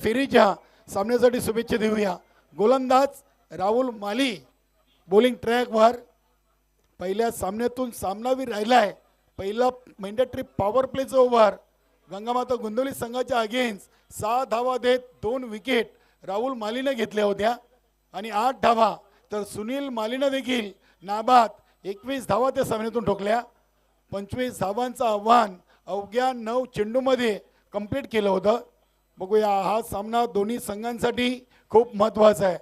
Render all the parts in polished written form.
फेरीच्या सामन्यासाठी शुभेच्छा देऊया. गोलंदाज राहुल माली बॉलिंग ट्रॅकवर पहिल्या सामन्यातून सामनावीर राहिलाय. पहिला मॅन्डेटरी पॉवर प्लेचा ओव्हर गंगामाता गोंदिवली संघाच्या अगेन्स्ट 6 धावा देत 2 विकेट राहुल मालीने घेतल्या होत्या आणि 8 धावा तर सुनील मालीने देखील नाबाद 21 धावा त्या सामन्यातून ठोकल्या. 25 धावांचं आव्हान अवघ्या 9 चेंडूमध्ये कंप्लीट केलं होतं. बघूया हा सामना दोन्ही संघांसाठी खूप महत्त्वाचा आहे.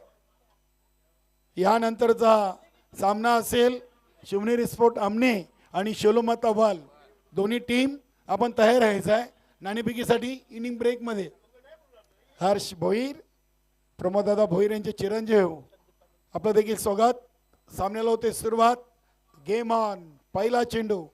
यानंतरचा सामना असेल शिवनेरी स्पोर्ट आमने आणि शेलोमाता वाल. दोन्ही टीम आपण तयार राहायचं आहे नाणेफेकीसाठी. इनिंग ब्रेकमध्ये हर्ष भोईर, प्रमोददादा भोईर यांचे चिरंजीव आपलं देखील स्वागत. सामन्याला होते सुरुवात. Game on. पहिला चेंडू.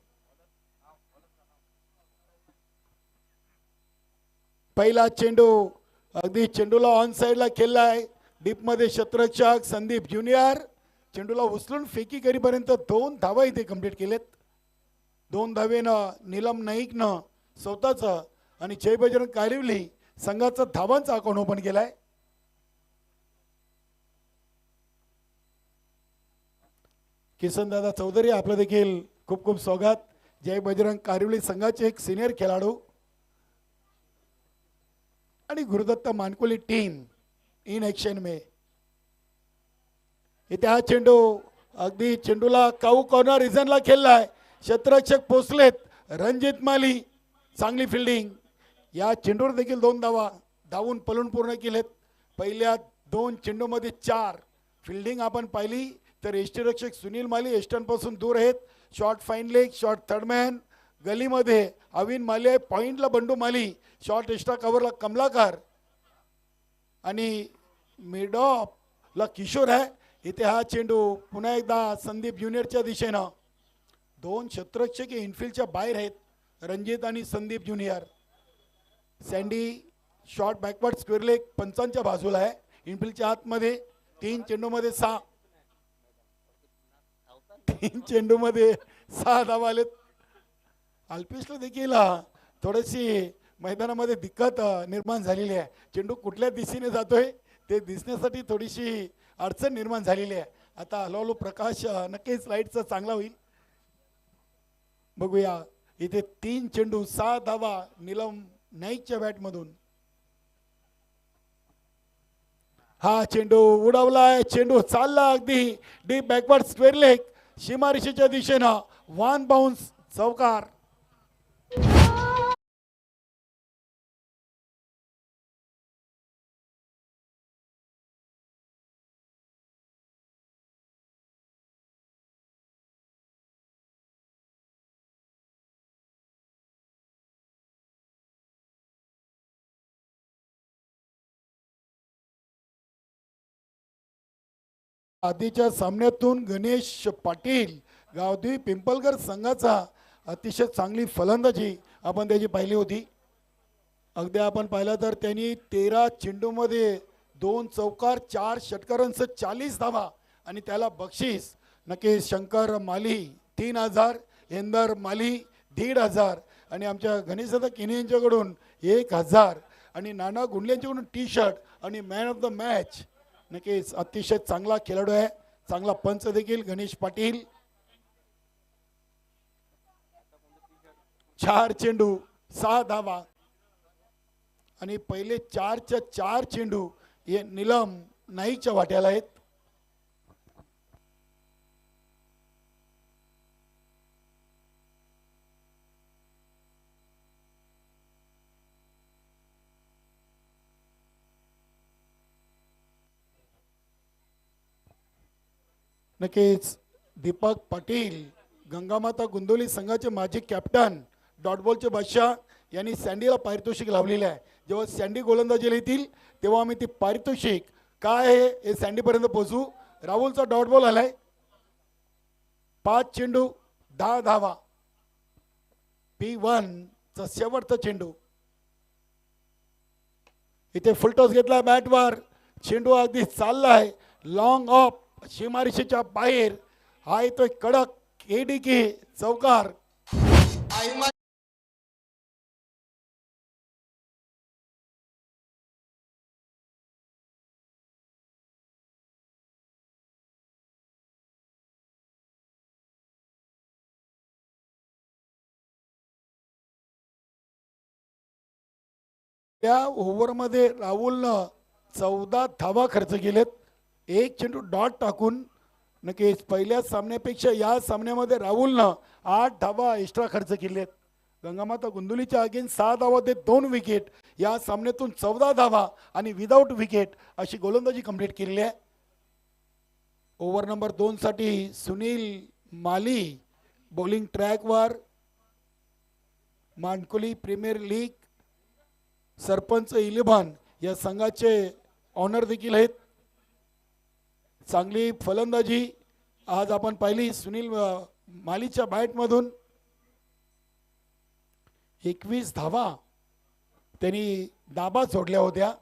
पहिला चेंडू अगदी चेंडूला ऑन साईडला खेळलाय. डीपमध्ये क्षेत्ररक्षक संदीप ज्युनियर चेंडूला उचलून फेकी करीपर्यंत 2 धावा इथे कंप्लीट केलेत. 2 धावेनं नीलम नाईकनं स्वतःचं आणि जय बजरंग कारिवली संघाचं धावांचा अकाउंट ओपन केलाय. किसनदादा चौधरी आपलं देखील खूप खूप स्वागत. जय बजरंग कारिवली संघाचे एक सिनियर खेळाडू आणि Gurudatt Mankoli team in action में. इथे हा चेंडू अगदी चेंडूला काऊ कॉर्नर रिझनला खेळलाय. क्षेत्ररक्षक पोचलेत. रणजित माली चांगली फिल्डिंग. या चेंडूवर देखील 2 धावा धावून पलून पूर्ण केलेत. पहिल्या 2 चेंडूमध्ये 4 फिल्डिंग आपण पाहिली तर यष्टीरक्षक सुनील माली एस्टर्नपासून दूर आहेत. Short fine leg, short third man, गलीमध्ये अविन माली आहे. पॉइंटला बंडू माली, शॉर्ट एक्स्ट्रा कव्हरला कमलाकर आणि मिड ऑफला किशोर आहे. इथे हा चेंडू पुन्हा एकदा संदीप ज्युनियरच्या दिशेनं. 2 क्षेत्ररक्षक इनफिल्डच्या बाहेर आहेत, रणजित आणि Sandeep junior. Sandy short backward square leg पंचांच्या बाजूला आहे. इनफिल्डच्या आतमध्ये 3 चेंडूमध्ये 6 चेंडूमध्ये 6 धावा आलेत. अल्पिशला देखील थोडीशी मैदानामध्ये दिक्कत निर्माण झालेली आहे. चेंडू कुठल्या दिशेने जातोय ते दिसण्यासाठी थोडीशी अडचण निर्माण झालेली आहे. आता हळूहळू प्रकाश नक्कीच लाईटचा चांगला होईल. बघूया इथे 3 चेंडू 6 धावा नीलम नाईकच्या बॅटमधून. हा चेंडू उडवलाय. चेंडू चालला अगदी डीप बॅकवर्ड स्क्वेअर लेग सीमारेषेच्या दिशेनं. 1 बाउन्स चौकार. आधीच्या सामन्यातून गणेश पाटील गावदेवी पिंपलगर संघाचा अतिशय चांगली फलंदाजी आपण त्याची पाहिली होती. अगदी आपण पाहिलं तर त्यांनी 13 चेंडूमध्ये 2 चौकार 4 षटकारांसह 40 धावा आणि त्याला बक्षीस नक्की शंकर माली 3000, इंदर माली 1500 आणि आमच्या गणेशदादा किने यांच्याकडून 1000 आणि नाना गुंडले यांच्याकडून टी शर्ट आणि मॅन ऑफ द मॅच. नक्कीच अतिशय चांगला खेळाडू आहे. चांगला पंच देखील गणेश पाटील. 4 चेंडू 6 धावा आणि पहिले 4च्या 4 चेंडू हे नीलम नाईकच्या वाट्याला आहेत. नक्कीच दीपक पाटील गंगामाता गोंदिवली संघाचे माजी कॅप्टन डॉटबॉलचे बादशाह यांनी सँडीला पारितोषिक लावलेले आहे. जेव्हा सँडी गोलंदाजीला येतील तेव्हा आम्ही ती पारितोषिक काय आहे हे सँडीपर्यंत पोहोचू. राहुलचा डॉटबॉल आलाय. 5 चेंडू 10 धावा. P1 चा शेवटचा चेंडू. इथे फुलटॉस घेतला बॅटवर. चेंडू अगदी चाललाय लॉंग ऑफ सीमारेषेच्या बाहेर. हा येतोय कडक केडीके चौकार. त्या ओव्हरमध्ये राहुलनं 14 धावा खर्च केलेत. एक चेंडू डॉट टाकून नक्कीच पहिल्या सामन्यापेक्षा या सामन्यामध्ये राहुलनं 8 धावा एक्स्ट्रा खर्च केलेत. गंगामाता गोंदवलीच्या अगेन्स्ट 6 धावा देत 2 विकेट. या सामन्यातून 14 धावा आणि विदाऊट विकेट अशी गोलंदाजी कंप्लीट केलेली आहे. ओव्हर नंबर 2 साठी सुनील माली बॉलिंग ट्रॅकवर. मानकोली प्रीमियर लीग सरपंच 11 या संघाचे ऑनर देखील आहेत. चांगली फलंदाजी आज आपण पाहिली सुनील मालीच्या बॅटमधून. 21 धावा त्यांनी दाबा सोडल्या होत्या.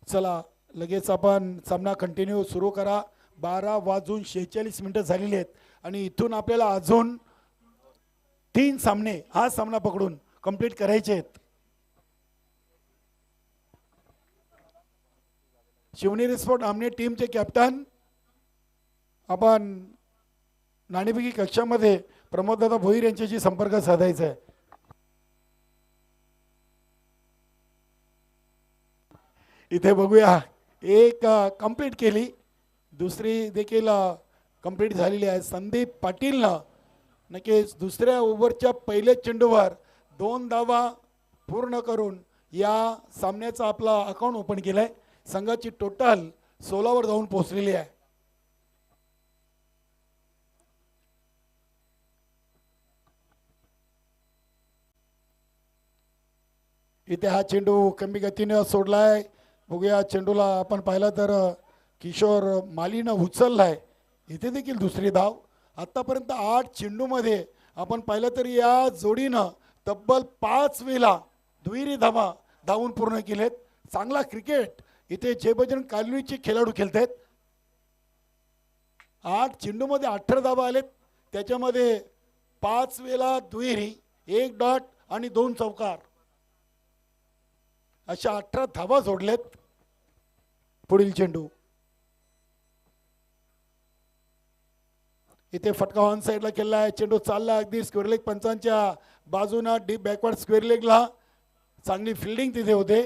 चला लगेच आपण सामना कंटिन्यू सुरू करा. 12:46 झालेली आहेत आणि इथून आपल्याला अजून 3 सामने हा सामना पकडून कंप्लीट करायचे आहेत. शिवनेरी स्पोर्ट आमने टीमचे कॅप्टन आपण नाणेफेकी कक्षामध्ये प्रमोददादा भोईर यांच्याशी संपर्क साधायचा आहे. इथे बघूया एक कंप्लीट केली, दुसरी देखील कंप्लीट झालेली आहे. संदीप पाटीलनं नक्कीच दुसऱ्या ओव्हरच्या पहिल्या चेंडूवर 2 धावा पूर्ण करून या सामन्याचा आपला अकाउंट ओपन केलाय. संघाची टोटल 16 वर जाऊन पोहोचलेली आहे. इथे हा चेंडू कमी गतीने सोडलाय. बघूया चेंडूला आपण पाहिला तर किशोर मालीनं उचललाय. इथे देखील दुसरी धाव. आतापर्यंत 8 चेंडूमध्ये आपण पाहिलं तर या जोडीनं तब्बल 5 वेळा दुहेरी धावा धावून पूर्ण केलेत. चांगला क्रिकेट इथे जयबजरंग कालनीचे खेळाडू खेळतात. 8 चेंडूमध्ये 18 धावा आलेत. त्याच्यामध्ये 5 वेळा दुहेरी, 1 डॉट आणि 2 चौकार अशा 18 धावा जोडलेत. पुढील चेंडू इथे फटका ऑन साइडला केला आहे. चेंडू चालला अगदी स्क्वेअर लेग पंचांच्या बाजूने डीप बॅकवर्ड स्क्वेअर लेगला. चांगली फिल्डिंग तिथे होते.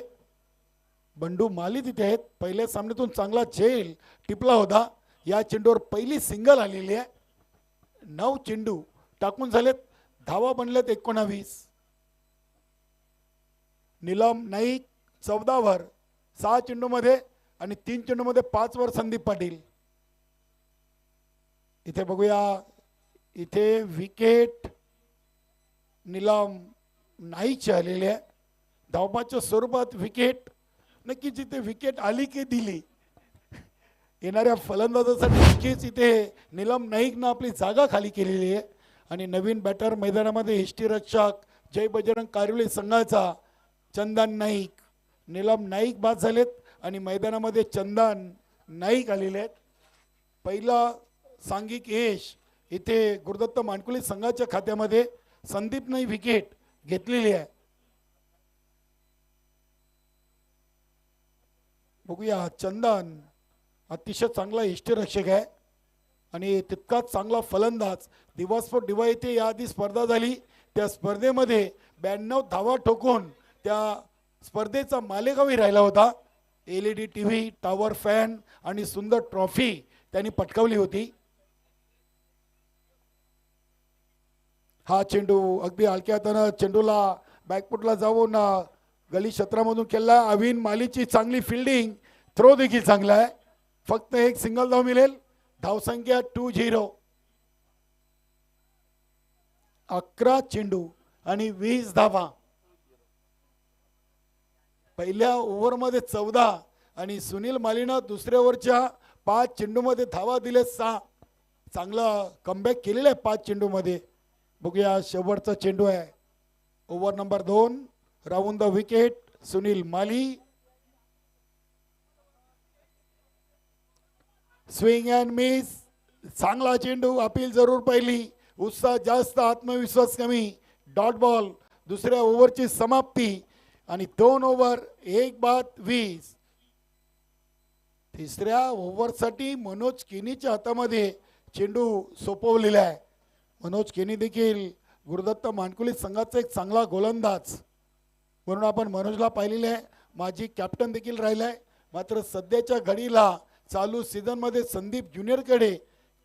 बंडू माली तिथे आहेत. पहिल्या सामन्यातून चांगला झेल टिपला होता. या चेंडूवर पहिली सिंगल आलेली आहे. 9 चेंडू टाकून झालेत. धावा बनल्यात 19. नीलम नाईक 14 वर 6 चेंडूमध्ये आणि 3 चेंडूमध्ये 5 वर संदीप पाटील. इथे बघूया इथे विकेट नीलम नाईकची आलेली आहे. धावपाच्या स्वरूपात विकेट नक्कीच इथे विकेट आली की दिली येणाऱ्या फलंदाजासाठी नक्कीच इथे नीलम नाईकनं आपली जागा खाली केलेली आहे. आणि नवीन बॅटर मैदानामध्ये यष्टीरक्षक जय बजरंग कारिवली संघाचा चंदन नाईक. नीलम नाईक बाद झालेत आणि मैदानामध्ये चंदन नाईक आलेले आहेत. पहिला सांघिक यश इथे गुरुदत्त मानकुली संघाच्या खात्यामध्ये संदीपने विकेट घेतलेली आहे. बघूया चंदन अतिशय चांगला यष्टीरक्षक आहे आणि तितकाच चांगला फलंदाज. दिवसभर दिवा येथे याआधी स्पर्धा झाली. त्या स्पर्धेमध्ये 92 धावा ठोकून त्या स्पर्धेचा मालेगावी राहिला होता. LED TV, टॉवर फॅन आणि सुंदर ट्रॉफी त्यांनी पटकावली होती. हा चेंडू अगदी हलक्या हातानं चेंडूला बॅकफुटला जाऊन गली क्षेत्रामधून केला. अविन मालीची चांगली फिल्डिंग. थ्रो देखील चांगला आहे. फक्त एक सिंगल धाव मिळेल. धावसंख्या 20. 11 चेंडू आणि 20 धावा. पहिल्या ओव्हरमध्ये 14 आणि सुनील मालीनं दुसऱ्या ओव्हरच्या 5 चेंडूमध्ये धावा दिले 6. चांगला कमबॅक केलेला आहे 5 चेंडूमध्ये. बघूया शेवटचा चेंडू आहे. Over number 2 round the wicket Sunil Mali. Swing and miss. चांगला चेंडू. अपील जरूर पाहिली. उत्साह जास्त, आत्मविश्वास कमी. Dot ball. दुसऱ्या ओव्हरची समाप्ती आणि 2 ओव्हर 1 बाद 20. तिसऱ्या ओव्हरसाठी मनोज केनीच्या हातामध्ये चेंडू सोपवलेला आहे. मनोज केनी देखील गुरुदत्त मानकुली संघाचा एक चांगला गोलंदाज. म्हणून आपण मनोजला पाहिलेले आहे, माजी कॅप्टन देखील राहिला आहे. मात्र सध्याच्या घडीला चालू सीझनमध्ये संदीप ज्युनियरकडे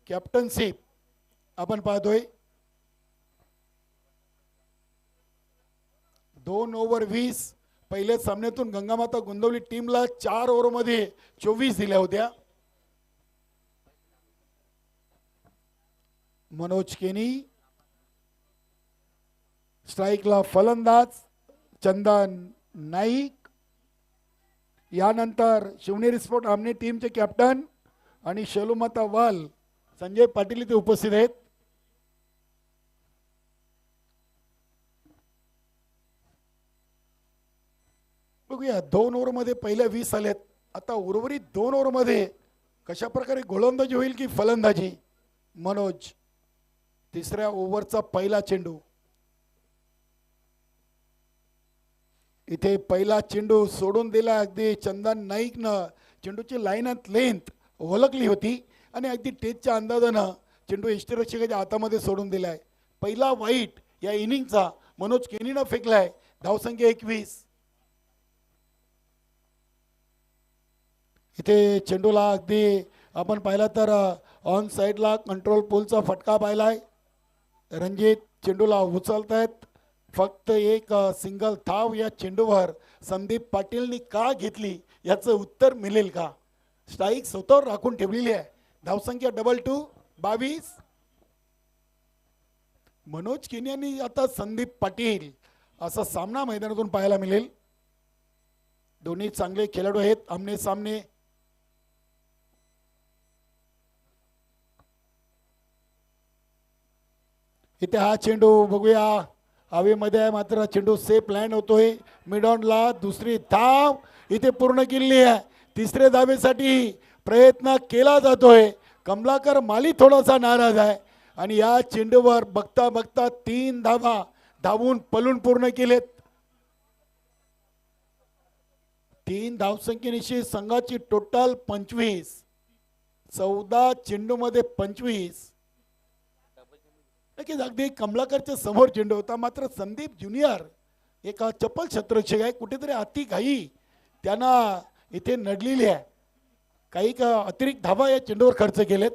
कॅप्टनशिप आपण पाहतोय. 2 ओव्हर 20 पहिल्या सामन्यातून गंगामाता गोंदवली टीमला 4 ओव्हरमध्ये 24 दिल्या होत्या. मनोज केनी स्ट्राईकला फलंदाज चंदन नाईक. यानंतर शिवनेरी स्पोर्ट आमने टीमचे कॅप्टन आणि शैलुमाता वाल संजय पाटील इथे उपस्थित आहेत. बघूया 2 ओव्हरमध्ये पहिल्या 20 आलेत. आता उर्वरित 2 ओव्हरमध्ये कशा प्रकारे गोलंदाजी होईल की फलंदाजी. मनोज तिसऱ्या ओव्हरचा पहिला चेंडू. इथे पहिला चेंडू सोडून दिला. अगदी चंदन नाईकनं चेंडूची लाईन ऑफ लेंथ ओळखली होती आणि अगदी टेचच्या अंदाजानं चेंडू यष्टीरक्षकाच्या हातामध्ये सोडून दिलाय. पहिला वाईट या इनिंगचा मनोज केनीनं फेकलाय. धावसंख्या 21. इथे चेंडूला अगदी आपण पाहिला तर ऑन साईडला कंट्रोल पोलचा फटका पाहिलाय. रणजित चेंडूला उचलतायत. फक्त एक सिंगल धाव या चेंडूवर संदीप पाटीलनी का घेतली याचं उत्तर मिळेल का. स्ट्राईक स्वतःवर राखून ठेवलेली आहे. धावसंख्या 22 22. मनोज केनी यांनी आता संदीप पाटील असा सामना मैदानातून पाहायला मिळेल. दोन्ही चांगले खेळाडू आहेत आमने सामने. इथे हा चेंडू बघूया हवेमध्ये आहे, मात्र चेंडू सेफ लँड होतोय. मिडॉनला दुसरी धाव इथे पूर्ण केली आहे. तिसऱ्या धावेसाठी प्रयत्न केला जातोय. कमलाकर माली थोडासा नाराज आहे आणि या चेंडूवर बघता बघता 3 धावा धावून पलून पूर्ण केलेत. 3 धावसंख्येनिशी संघाची टोटल 25. 14 चेंडूमध्ये 25. नक्कीच अगदी कमलाकरच्या समोर चेंडू होता. मात्र संदीप ज्युनियर एक चप्पल क्षेत्ररक्षक आहे. कुठेतरी अति घाई त्यांना इथे नडलेली आहे. काही अतिरिक्त धावा या चेंडूवर खर्च केलेत.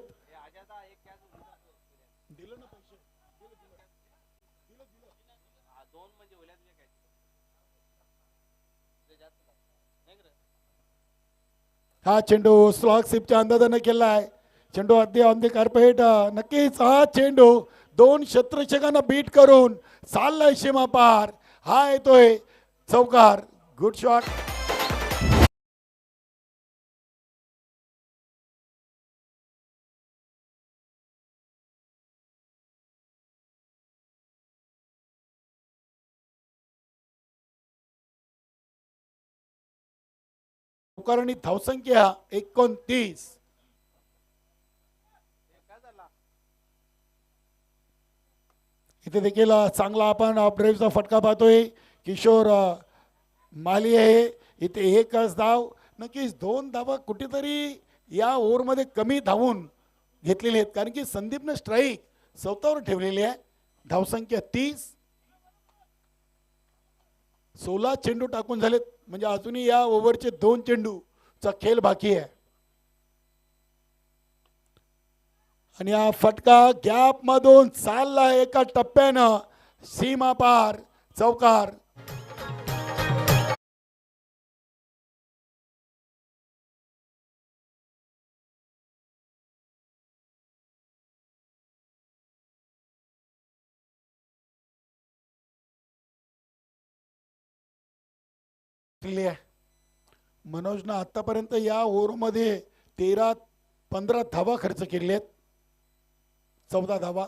हा चेंडू स्लॉग सिपच्या अंदाजाने केला आहे. चेंडू अगदी ऑन द कार्पेट. नक्कीच हा चेंडू 2 क्षेत्ररक्षकांना बीट करून चाललाय सीमा पार. हा येतोय चौकार. Good shot. चौकारांनी धावसंख्या 29. इथे देखील चांगला आपण ड्राईव्हचा फटका पाहतोय. किशोर माली आहे. इथे एकच धाव. नक्कीच 2 धावा कुठेतरी या ओव्हरमध्ये कमी धावून घेतलेली आहेत, कारण की संदीपने स्ट्राईक स्वतःवर ठेवलेली आहे. धावसंख्या 30. 16 चेंडू टाकून झालेत, म्हणजे अजूनही या ओव्हरचे 2 चेंडूचा खेळ बाकी आहे. आणि हा फटका गॅप मधून चालला एका टप्प्यानं सीमा पार. चौकार. मनोजनं आतापर्यंत या ओव्हरमध्ये 13-15 धावा खर्च केलेत. 14 धावा.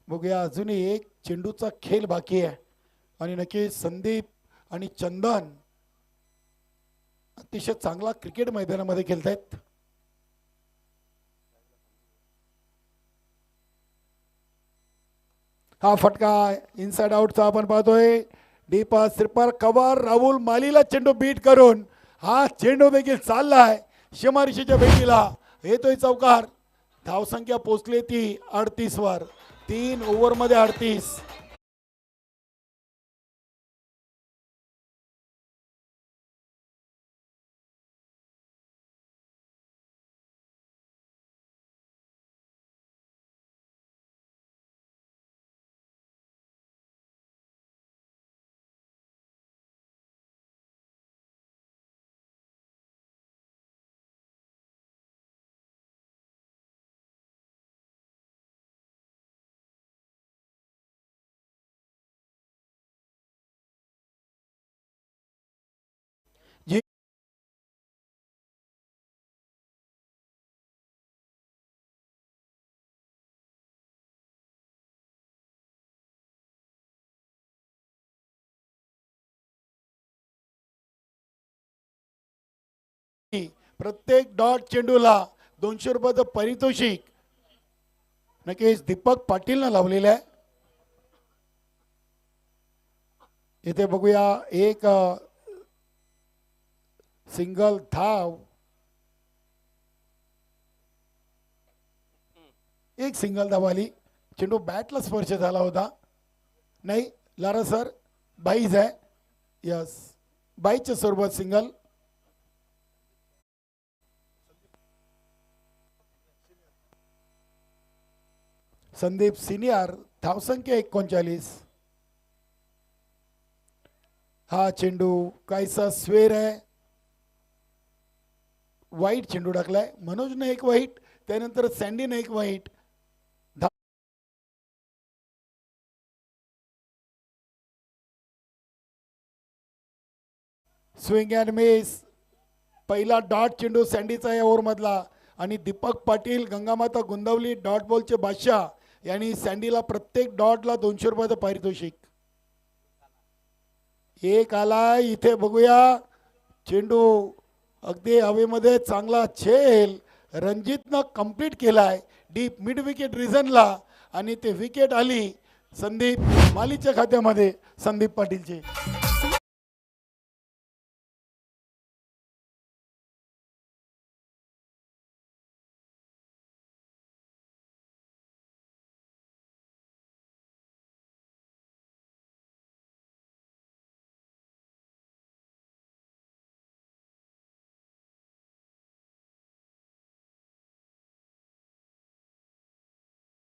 बघूया अजूनही एक चेंडूचा खेळ बाकी आहे आणि नक्की संदीप आणि चंदन अतिशय चांगला क्रिकेट मैदानामध्ये खेळतायत. हा फटका इनसाइड आउटचा आपण पाहतोय. Deep slip or cover. राहुल मालीला चेंडू बीट करून हा चेंडू देखील चाललाय सीमारेषेच्या भेटीला. येतोय चौकार. धावसंख्या पोहोचली ती 38 वर. 3 ओव्हरमध्ये 38. प्रत्येक डॉट चेंडूला 200 रुपयाचं पारितोषिक नक्कीच दीपक पाटीलनं लावलेलं आहे. इथे बघूया एक सिंगल धाव, एक सिंगल धाव आली. चेंडू बॅटला स्पर्श झाला होता. नाही लारा सर बाईज आहे. यस बाईच्या स्वरूपात सिंगल. संदीप सिनियर धावसंख्या 39. हा चेंडू कायसा स्वेर आहे. वाईट चेंडू टाकलाय. मनोजने एक वाईट, त्यानंतर सँडीने एक वाईट. Swing and miss. पहिला डॉट चेंडू सँडीचा या ओव्हरमधला आणि दीपक पाटील गंगामाता गुंदवली डॉट बॉलचे बादशाह यांनी सँडीला प्रत्येक डॉटला 200 रुपयाचं पारितोषिक. एक आलाय. इथे बघूया चेंडू अगदी हवेमध्ये चांगला छेल रणजितनं कंप्लीट केलाय डीप मिड विकेट रिझनला आणि ते विकेट आली संदीप मालीच्या खात्यामध्ये. संदीप पाटीलचे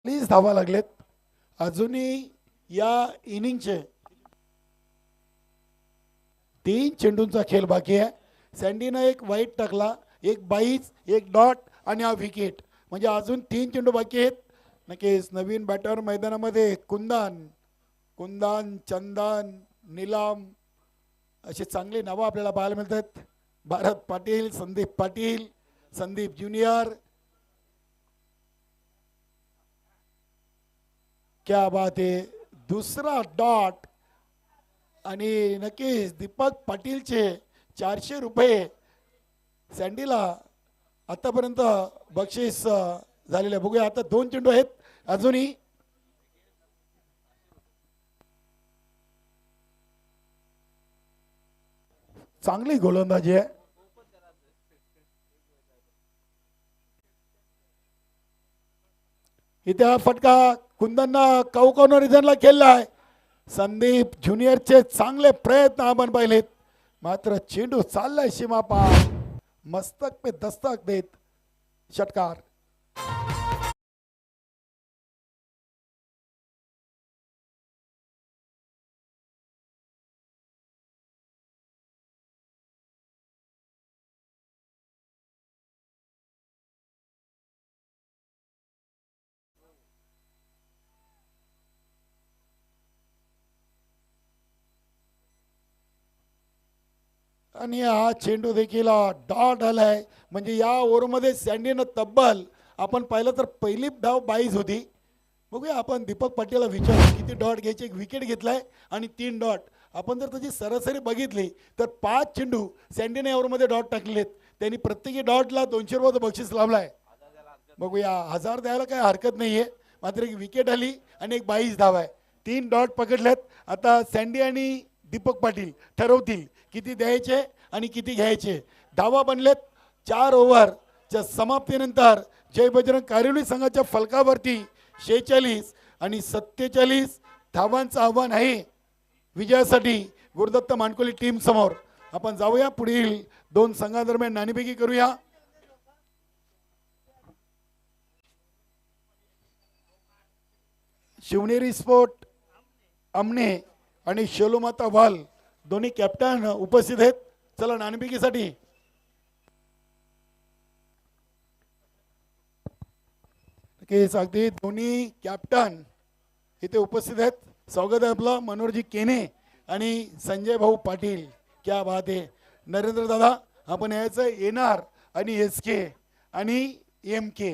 प्लीज धावा लागलेत. अजूनही या इनिंगचे 3 चेंडूंचा खेळ बाकी आहे. सँडीनं एक वाईट टाकला, एक बाईज, एक डॉट आणि हा विकेट. म्हणजे अजून 3 चेंडू बाकी आहेत. नक्कीच नवीन बॅटर मैदानामध्ये कुंदन, चंदन, नीलम अशी चांगली नावं आपल्याला पाहायला मिळतात. भारत पाटील, संदीप पाटील, संदीप ज्युनियर. क्या बात आहे. दुसरा डॉट आणि नक्कीच दीपक पाटीलचे 400 रुपये सँडीला आतापर्यंत बक्षीस झालेले. बघूया आता 2 चेंडू आहेत अजूनही. चांगली गोलंदाजी आहे. इथे हा फटका कुंदनना कॉर्नर रिझनला खेळलाय. संदीप ज्युनियरचे चांगले प्रयत्न आपण पाहिलेत, मात्र चेंडू चाललाय सीमा पार. मस्तक पे दस्तक देत षटकार. आणि हा चेंडू देखील डॉट आलाय. म्हणजे या ओव्हरमध्ये सँडीनं तब्बल आपण पाहिलं तर पहिली धाव 22 होती. बघूया आपण दीपक पाटीलला विचारू किती डॉट घ्यायचे. एक विकेट घेतलाय आणि 3 डॉट. आपण जर त्याची सरासरी बघितली तर 5 चेंडू सँडीने ओव्हरमध्ये डॉट टाकलेत. त्यांनी प्रत्येकी डॉटला 200 रुपयाचं बक्षीस लावलाय. बघूया 1000 द्यायला काही हरकत नाहीये. मात्र एक विकेट आली आणि एक 22 धाव आहे. 3 डॉट पकडल्यात. आता सँडी आणि दीपक पाटील ठरवतील किती द्यायचे आणि किती घ्यायचे. धावा बनलेत. 4 ओव्हरच्या समाप्तीनंतर जय बजरंग कारिवली संघाच्या फलकावरती 46 आणि 47 धावांचं आव्हान आहे विजयासाठी गुरुदत्त मानकोली टीम समोर. आपण जाऊया पुढील 2 संघांदरम्यान नाणेफेकी करूया. शिवनेरी स्पोर्ट अमने आणि शेलोमाता वाल दोन्ही कॅप्टन उपस्थित आहेत. चला नाणेफेकीसाठी. अगदी दोन्ही कॅप्टन इथे उपस्थित आहेत. स्वागत आहे आपलं मनोहरजी केने आणि संजय भाऊ पाटील. क्या बात आहे. नरेंद्र दादा आपण यायचं येणार आणि एस के आणि एम के.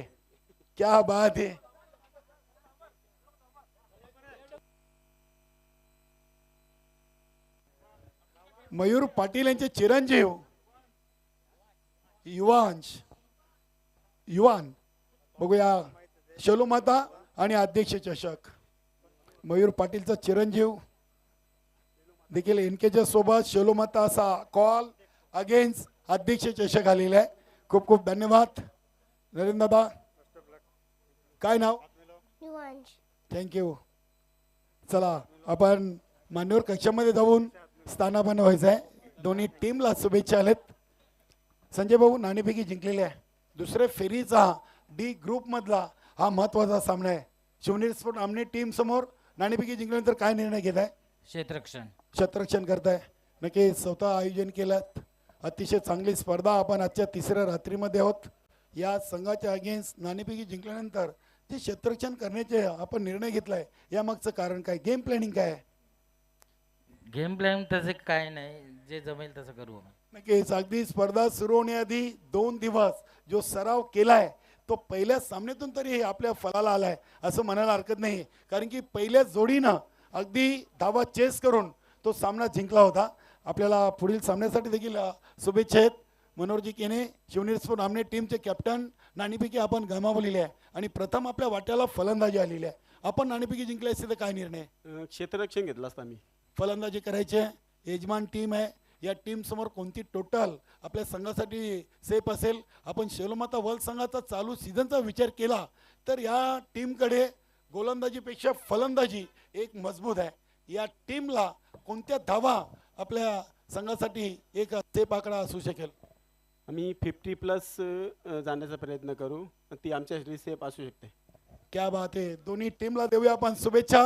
क्या बात आहे. मयूर पाटील यांचे चिरंजीव युवान बघूया शेलू माता आणि अध्यक्ष चषक मयूर पाटीलचा चिरंजीव देखील एनकेच्या सोबत शेलू माता असा कॉल अगेन्स्ट अध्यक्ष चषक आलेला आहे. खूप खूप धन्यवाद नरेंद्र दादा. काय नाव? थँक्यू. चला आपण मान्यवर कक्षामध्ये जाऊन स्थानापन्न व्हायचं आहे. दोन्ही टीमला शुभेच्छा आलेत. संजय भाऊ नाणेफेकी जिंकलेली आहे. दुसऱ्या फेरीचा डी ग्रुप मधला हा महत्वाचा सामना आहे. शिवनेरी स्पोर्ट आमने टीम समोर नाणेफेकी जिंकल्यानंतर काय निर्णय घेत आहे? क्षेत्ररक्षण करताय. नक्की स्वतः आयोजन केलं. अतिशय चांगली स्पर्धा. आपण आजच्या तिसऱ्या रात्रीमध्ये आहोत. या संघाच्या अगेन्स्ट नाणेफेकी जिंकल्यानंतर जे क्षेत्ररक्षण करण्याचे आपण निर्णय घेतलाय या मागचं कारण काय? गेम प्लॅनिंग काय आहे? गेम प्लॅन तसे काय नाही, जे जमेल तसं करू. नक्कीच अगदी स्पर्धा सुरू होण्याआधी 2 दिवस जो सराव केलाय तो पहिल्या सामन्यातून तरी आपल्या फलाला आलाय असं म्हणायला हरकत नाही. कारण की पहिल्या जोडीनं अगदी धावा चेस करून तो सामना जिंकला होता. आपल्याला पुढील सामन्यासाठी देखील शुभेच्छा आहेत. मनोहरजी केने शिवनेरी स्पोर्ट आमने टीमचे कॅप्टन. नाणेफेकी आपण गमावलेली आहे आणि प्रथम आपल्या वाट्याला फलंदाजी आलेली आहे. आपण नाणेफेकी जिंकली असते तर काय निर्णय? क्षेत्ररक्षण घेतलं असतं आम्ही. फलंदाजी करायचे. यजमान टीम आहे. या टीम समोर कोणती टोटल आपल्या संघासाठी सेफ असेल? आपण शेलोमाता वर्ल्ड संघाचा चालू सीझनचा विचार केला तर या टीमकडे गोलंदाजीपेक्षा फलंदाजी एक मजबूत आहे. या टीमला कोणत्या धावा आपल्या संघासाठी एक सेफ आकडा असू शकेल? आम्ही 50+ जाण्याचा प्रयत्न करू. ती आमच्यासाठी सेफ असू शकते. क्या बात आहे. दोन्ही टीमला देऊया आपण शुभेच्छा.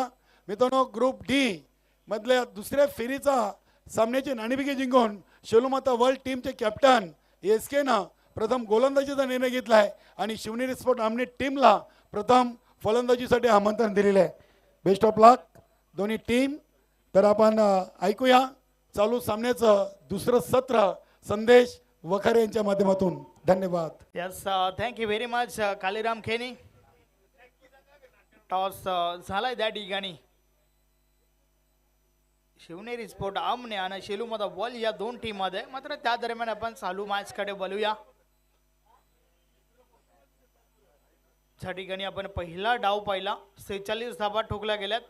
मित्रांनो ग्रुप डी मधल्या दुसऱ्या फेरीचा सामन्याची नाणेफेकी जिंकून शेलोमाता वर्ल्ड टीमचे कॅप्टन SK न प्रथम गोलंदाजीचा निर्णय घेतलाय आणि शिवनेरी स्पोर्ट आमने टीमला प्रथम फलंदाजीसाठी आमंत्रण दिलेलं आहे. बेस्ट ऑफ लक दोन्ही टीम. तर आपण ऐकूया चालू सामन्याचं दुसरं सत्र संदेश वखारे यांच्या माध्यमातून. धन्यवाद. Yes thank you very much Kaliram Kheni. Toss झालाय त्या ठिकाणी शिवनेरी स्पोर्ट आमने आणि शेलूमाता वर्ल्ड या 2 टीम मध्ये. मात्र त्या दरम्यान आपण चालू मॅच कडे बोलूया. त्या ठिकाणी आपण पहिला डाव पाहिला. 46 धाबा ठोकल्या गेल्यात.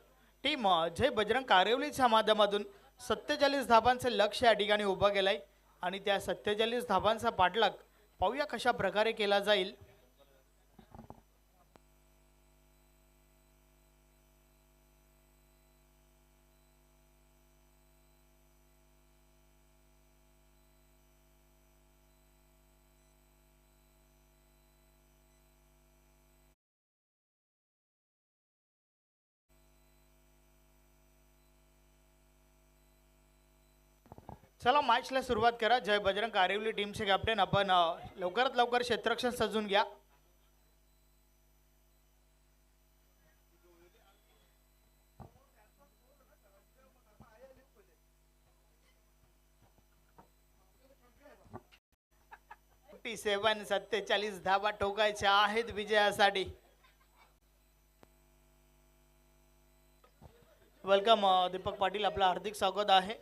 टीम जय बजरंग कारेवलीच्या माध्यमातून 47 धाबांचे लक्ष या ठिकाणी उभं केलंय आणि त्या 47 धाबांचा पाठलाग पाहूया कशा प्रकारे केला जाईल. चला मॅचला सुरुवात करा. जय बजरंग कारेवली टीमचे कॅप्टन आपण लवकरात लवकर क्षेत्ररक्षण सजून घ्या. टी 47 धाबा ठोकायच्या आहेत विजयासाठी. वेलकम दीपक पाटील, आपलं हार्दिक स्वागत आहे.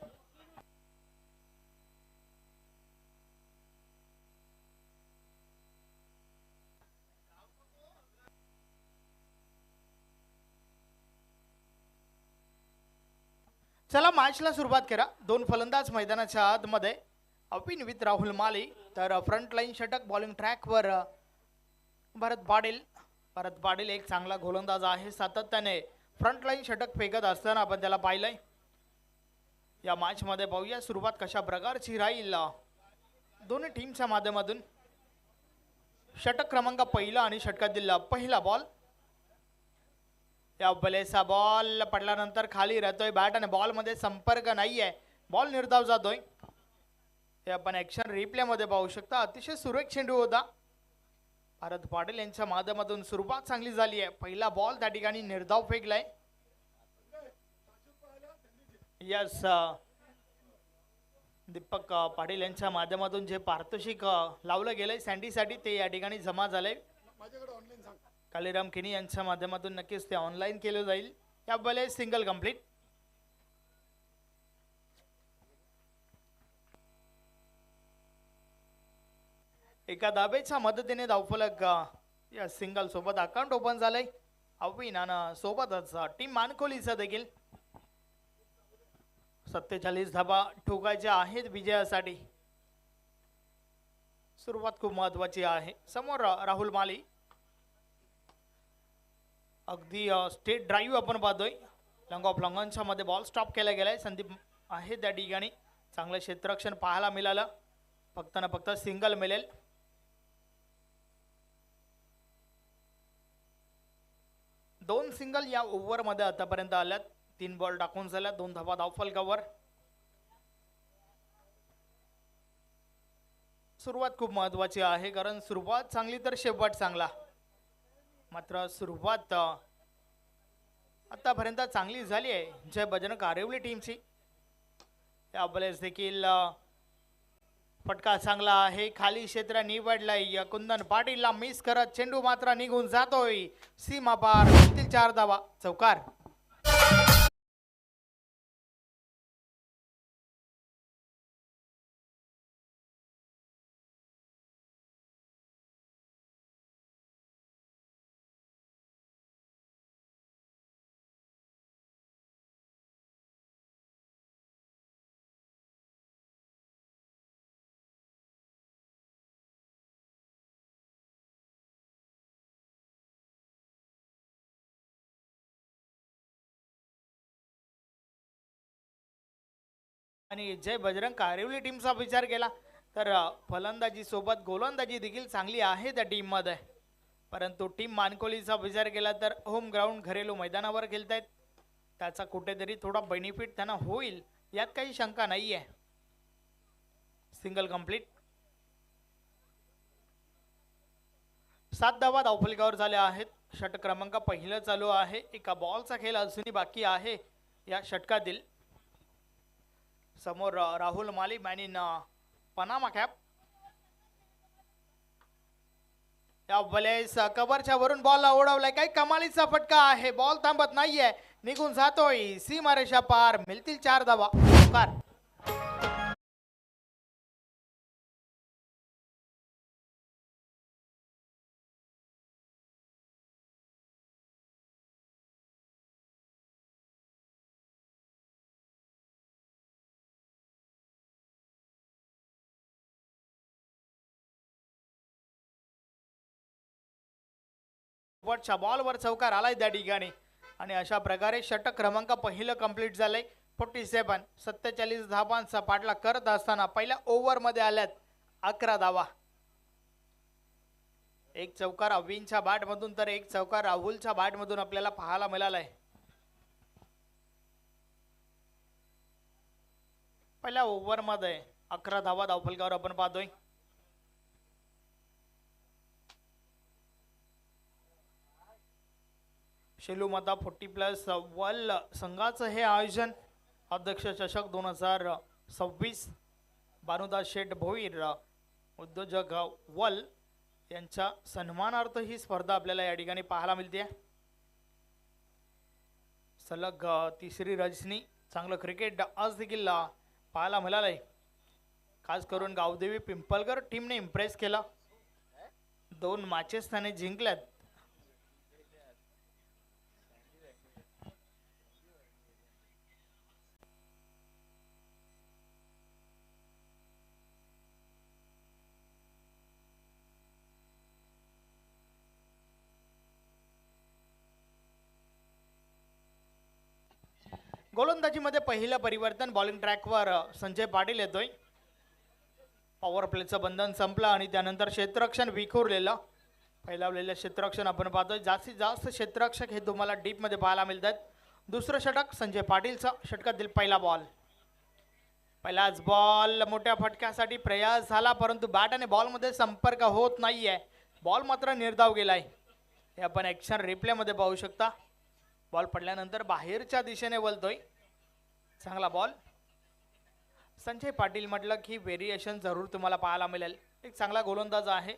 चला मॅचला सुरुवात करा. 2 फलंदाज मैदानाच्या आतमध्ये अपिन विथ राहुल माली. तर फ्रंट लाईन षटक बॉलिंग ट्रॅकवर भरत पाटील एक चांगला गोलंदाज आहे. सातत्याने फ्रंट लाईन षटक फेकत असताना आपण त्याला पाहिलंय. या मॅच मध्ये पाहूया सुरुवात कशा प्रकारची राहील दोन्ही टीमच्या माध्यमातून. षटक क्रमांक पहिला आणि षटकातील पहिला बॉल. या बलेचा बॉल पडल्यानंतर खाली राहतोय बॅट आणि बॉल मध्ये संपर्क नाहीये. बॉल निर्धाव जातोय. हे आपण ऍक्शन रिप्ले मध्ये पाहू शकता. अतिशय सुरेख चेंडू होता. भरत पाटील यांच्या माध्यमातून सुरुवात चांगली झाली आहे. पहिला बॉल त्या ठिकाणी निर्धाव फेकलाय. यस दीपक पाटील यांच्या माध्यमातून जे पारितोषिक लावलं गेलंय सँडीसाठी ते या ठिकाणी जमा झालंय. कालीराम खेनी यांच्या माध्यमातून नक्कीच ते ऑनलाईन केलं जाईल. या बॉल सिंगल कंप्लीट. एका धाब्याच्या मदतीने धावफलक या सिंगल सोबत अकाउंट ओपन झालंय. अविन आणि सोबतच टीम मानकोलीचा देखील 47 धाबा ठोकायच्या आहेत विजयासाठी. सुरुवात खूप महत्वाची आहे. समोर राहुल माली, अगदी स्टेट ड्राईव्ह आपण पाहतोय. लॉंग ऑफ लॉंगॉनच्या मध्ये बॉल स्टॉप केला गेलाय. संदीप आहे त्या ठिकाणी. चांगलं क्षेत्ररक्षण पाहायला मिळालं. फक्त ना फक्त सिंगल मिळेल. दोन सिंगल या ओव्हर मध्ये आतापर्यंत आल्यात. 3 बॉल टाकून झाल्यात. 2 धावा धावफलकावर. सुरुवात खूप महत्वाची आहे, कारण सुरुवात चांगली तर शेवट चांगला. मात्र सुरुवात आतापर्यंत चांगली झाली आहे जय बजरंग कारिवली टीमची. यावेळेस देखील फटका चांगला आहे. खाली क्षेत्र निवडलाय. कुंदन पाटीलला मिस करत चेंडू मात्र निघून जातोय सीमा पार. 4 धावा. चौकार. आणि जय बजरंग कारिवली टीमचा विचार केला तर फलंदाजी सोबत गोलंदाजी देखील चांगली आहे त्या टीम मध्ये. परंतु टीम मानकोलीचा विचार केला तर होम ग्राउंड घरेलू मैदानावर खेळतायत. त्याचा कुठेतरी थोडा बेनिफिट त्यांना होईल यात काही शंका नाहीये. Single complete. 7 धावा धावफलकावर झाल्या आहेत. षटक क्रमांक पहिलं चालू आहे. एका बॉलचा खेळ अजूनही बाकी आहे या षटकातील. समोर राहुल माली, मॅन इन पनामा कॅप. या वेळेस कव्हरच्या वरून बॉल उडवलाय. काही कमालीचा फटका आहे. बॉल थांबत नाहीये. निघून जातोय सीमारेषा पार. मिळतील 4 धावा. चौकार. वरच्या बॉलवर चौकार आलाय त्या ठिकाणी. आणि अशा प्रकारे षटक क्रमांक पहिलं कंप्लीट झालंय. 47 47 धावांचा पाठलाग करत असताना पहिल्या ओव्हर मध्ये आल्यात 11 धावा. एक चौकार अविनच्या बॅट मधून तर एक चौकार राहुलच्या बॅट मधून आपल्याला पाहायला मिळालाय. पहिल्या ओव्हर मध्ये 11 धावा धावफलकावर आपण पाहतोय. शेलू माता 40+ वर्ल्ड संघाचं हे आयोजन. अध्यक्ष चषक 2026. भानुदास शेठ भोईर उद्योजक वल यांच्या सन्मानार्थ ही स्पर्धा आपल्याला या ठिकाणी पाहायला मिळते. सलग 3री रजनी. चांगलं क्रिकेट आज देखील पाहायला मिळालंय. खास करून गावदेवी पिंपलकर टीमने इम्प्रेस केला. 2 मॅचेस त्याने जिंकल्यात. गोलंदाजीमध्ये पहिलं परिवर्तन. बॉलिंग ट्रॅकवर संजय पाटील येतोय. पॉवर प्लेचं बंधन संपलं आणि त्यानंतर क्षेत्ररक्षण विखुरलेलं. फैलावलेलं क्षेत्ररक्षण आपण पाहतोय. जास्तीत जास्त क्षेत्ररक्षक हे तुम्हाला डीप मध्ये पाहायला मिळतात. दुसरं षटक संजय पाटीलचा. षटकातील पहिला बॉल. पहिलाच बॉल मोठ्या फटक्यासाठी प्रयास झाला, परंतु बॅट आणि बॉल मध्ये संपर्क होत नाहीये. बॉल मात्र निर्धाव गेलाय. हे आपण ॲक्शन रिप्ले मध्ये पाहू शकता. बॉल पडल्यानंतर बाहेरच्या दिशेने वळतोय. चांगला बॉल. संजय पाटील म्हटलं की व्हेरिएशन जरूर तुम्हाला पाहायला मिळेल. एक चांगला गोलंदाज आहे.